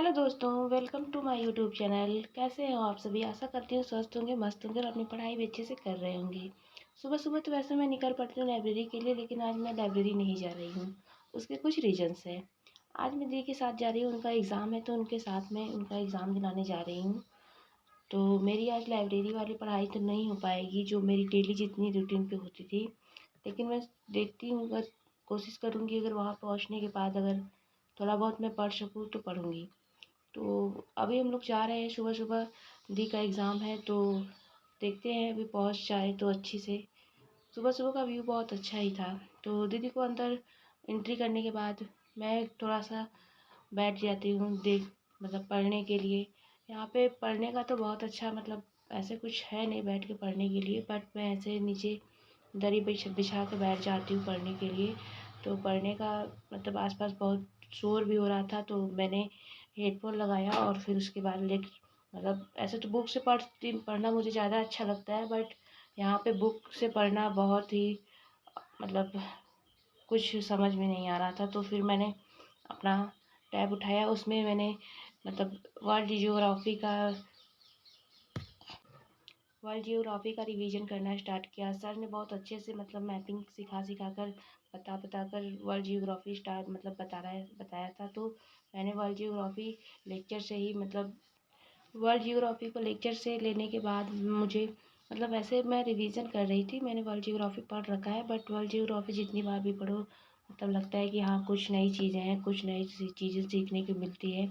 Hello दोस्तों, welcome to my YouTube channel. कैसे हो आप सभी? आशा करती हूँ स्वस्थ होंगे, मस्त होंगे और अपनी पढ़ाई भी अच्छे से कर रहे होंगे। सुबह सुबह तो वैसे मैं निकल पड़ती हूँ लाइब्रेरी के लिए, लेकिन आज मैं लाइब्रेरी नहीं जा रही हूँ। उसके कुछ रीजंस हैं। आज मैं दी के साथ जा रही हूँ, उनका एग्ज़ाम है तो उनके साथ में उनका एग्ज़ाम दिलाने जा रही हूँ। तो मेरी आज लाइब्रेरी वाली पढ़ाई तो नहीं हो पाएगी जो मेरी डेली जितनी रूटीन पे होती थी, लेकिन मैं देखती हूँ, अगर कोशिश करूँगी, अगर वहाँ पहुँचने के बाद अगर थोड़ा बहुत मैं पढ़ सकूँ तो पढ़ूँगी। तो अभी हम लोग जा रहे हैं, सुबह सुबह दी का एग्ज़ाम है तो देखते हैं अभी पहुंच जाए तो अच्छी से। सुबह सुबह का व्यू बहुत अच्छा ही था। तो दीदी को अंदर एंट्री करने के बाद मैं थोड़ा सा बैठ जाती हूँ देख मतलब पढ़ने के लिए। यहाँ पे पढ़ने का तो बहुत अच्छा मतलब ऐसे कुछ है नहीं बैठ के पढ़ने के लिए, बट मैं ऐसे नीचे दरी बिछा के बैठ जाती हूँ पढ़ने के लिए। तो पढ़ने का मतलब आसपास बहुत शोर भी हो रहा था तो मैंने हेडफोन लगाया और फिर उसके बाद लेट मतलब ऐसे तो बुक से पढ़ना मुझे ज़्यादा अच्छा लगता है, बट यहाँ पे बुक से पढ़ना बहुत ही मतलब कुछ समझ में नहीं आ रहा था। तो फिर मैंने अपना टैब उठाया, उसमें मैंने मतलब वर्ल्ड जियोग्राफी का रिवीजन करना स्टार्ट किया। सर ने बहुत अच्छे से मतलब मैपिंग सिखा कर बता कर वर्ल्ड जियोग्राफी स्टार्ट मतलब बताया था। तो मैंने वर्ल्ड जियोग्राफी लेक्चर से ही मतलब वर्ल्ड जियोग्राफी को लेक्चर से लेने के बाद मुझे मतलब ऐसे मैं रिवीजन कर रही थी, मैंने वर्ल्ड जियोग्राफी पढ़ रखा है, बट वर्ल्ड जियोग्राफी जितनी बार भी पढ़ो मतलब लगता है कि हाँ कुछ नई चीज़ें हैं, कुछ नई चीज़ें सीखने को मिलती है।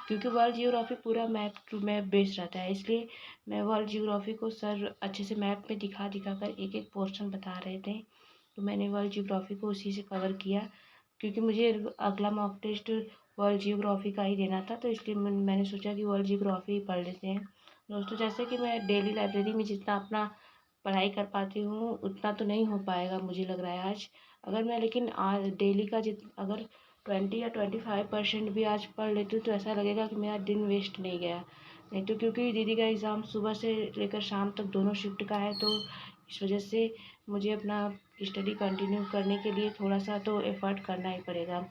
क्योंकि वर्ल्ड जियोग्राफी पूरा मैप टू मैप बेस्ड रहता है, इसलिए मैं वर्ल्ड जियोग्राफी को सर अच्छे से मैप में दिखा कर एक एक पोर्शन बता रहे थे। तो मैंने वर्ल्ड जियोग्राफी को उसी से कवर किया, क्योंकि मुझे अगला मॉक टेस्ट वर्ल्ड जियोग्राफी का ही देना था। तो इसलिए मैंने सोचा कि वर्ल्ड जियोग्राफी ही पढ़ लेते हैं। दोस्तों, जैसे कि मैं डेली लाइब्रेरी में जितना अपना पढ़ाई कर पाती हूँ उतना तो नहीं हो पाएगा मुझे लग रहा है आज। अगर मैं लेकिन आज डेली का अगर 20 या 25% भी आज पढ़ लेती हूँ तो ऐसा लगेगा कि मेरा दिन वेस्ट नहीं गया। नहीं तो क्योंकि दीदी का एग्ज़ाम सुबह से लेकर शाम तक दोनों शिफ्ट का है, तो इस वजह से मुझे अपना स्टडी कंटिन्यू करने के लिए थोड़ा सा तो एफ़र्ट करना ही पड़ेगा।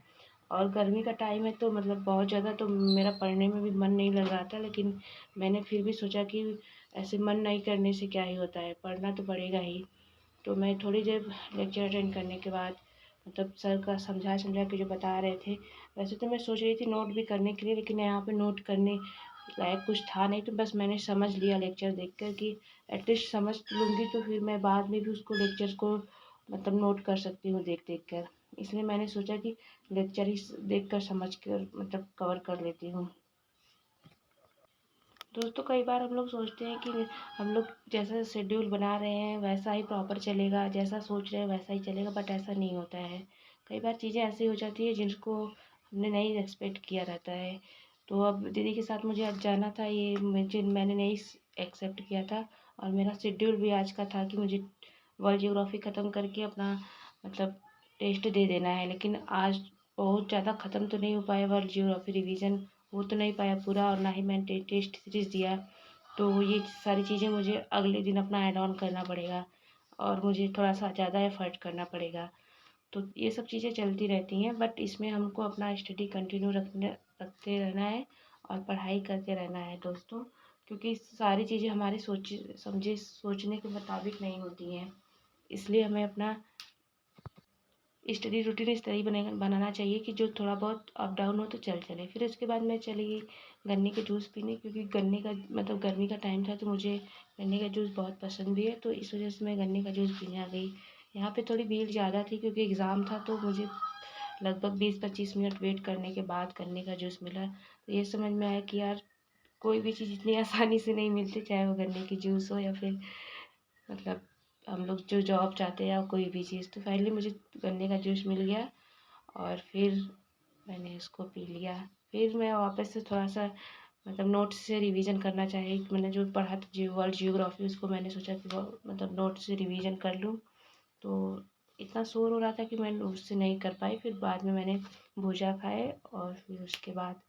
और गर्मी का टाइम है तो मतलब बहुत ज़्यादा तो मेरा पढ़ने में भी मन नहीं लग रहा था, लेकिन मैंने फिर भी सोचा कि ऐसे मन नहीं करने से क्या ही होता है, पढ़ना तो पड़ेगा ही। तो मैं थोड़ी देर लेक्चर अटेंड करने के बाद मतलब सर का समझा के जो बता रहे थे, वैसे तो मैं सोच रही थी नोट भी करने के लिए, लेकिन यहाँ पे नोट करने लायक कुछ था नहीं। तो बस मैंने समझ लिया लेक्चर देखकर कि एटलीस्ट समझ लूँगी तो फिर मैं बाद में भी उसको लेक्चर को मतलब नोट कर सकती हूँ देख कर। इसलिए मैंने सोचा कि लेक्चर ही देख कर समझ कर मतलब कवर कर लेती हूँ। दोस्तों, कई बार हम लोग सोचते हैं कि हम लोग जैसा शेड्यूल बना रहे हैं वैसा ही प्रॉपर चलेगा, जैसा सोच रहे हैं वैसा ही चलेगा, बट ऐसा नहीं होता है। कई बार चीज़ें ऐसी हो जाती है जिनको हमने नहीं एक्सपेक्ट किया रहता है। तो अब दीदी के साथ मुझे आज जाना था, ये मैंने नहीं एक्सेप्ट किया था। और मेरा शेड्यूल भी आज का था कि मुझे वर्ल्ड जियोग्राफी ख़त्म करके अपना मतलब टेस्ट दे देना है, लेकिन आज बहुत ज़्यादा ख़त्म तो नहीं हो पाया वर्ल्ड जियोग्राफी रिवीजन, हो तो नहीं पाया पूरा, और ना ही मैंने टेस्ट सीरीज़ दिया। तो ये सारी चीज़ें मुझे अगले दिन अपना ऐड ऑन करना पड़ेगा और मुझे थोड़ा सा ज़्यादा एफर्ट करना पड़ेगा। तो ये सब चीज़ें चलती रहती हैं, बट इसमें हमको अपना स्टडी कंटिन्यू रखते रहना है और पढ़ाई करते रहना है दोस्तों। क्योंकि सारी चीज़ें हमारे सोचने के मुताबिक नहीं होती हैं, इसलिए हमें अपना स्टडी रूटीन इस तरह ही बनाना चाहिए कि जो थोड़ा बहुत अप डाउन हो तो चले। फिर उसके बाद मैं चली गई गन्ने के जूस पीने, क्योंकि गन्ने का मतलब गर्मी का टाइम था तो मुझे गन्ने का जूस बहुत पसंद भी है, तो इस वजह से मैं गन्ने का जूस पीने आ गई। यहाँ पे थोड़ी भीड़ ज़्यादा थी क्योंकि एग्ज़ाम था, तो मुझे लगभग 20-25 मिनट वेट करने के बाद गन्ने का जूस मिला। तो ये समझ में आया कि यार कोई भी चीज़ इतनी आसानी से नहीं मिलती, चाहे वो गन्ने की जूस हो या फिर मतलब हम लोग जो जॉब चाहते हैं या कोई भी चीज़। तो फाइनली मुझे गन्ने का जूस मिल गया और फिर मैंने उसको पी लिया। फिर मैं वापस से थोड़ा सा मतलब नोट्स से रिवीजन करना चाहिए, मैंने जो पढ़ा था वर्ल्ड जियोग्राफी उसको मैंने सोचा कि वो मतलब नोट से रिवीजन कर लूँ। तो इतना शोर हो रहा था कि मैं उससे नहीं कर पाई। फिर बाद में मैंने भुजा खाए और फिर उसके बाद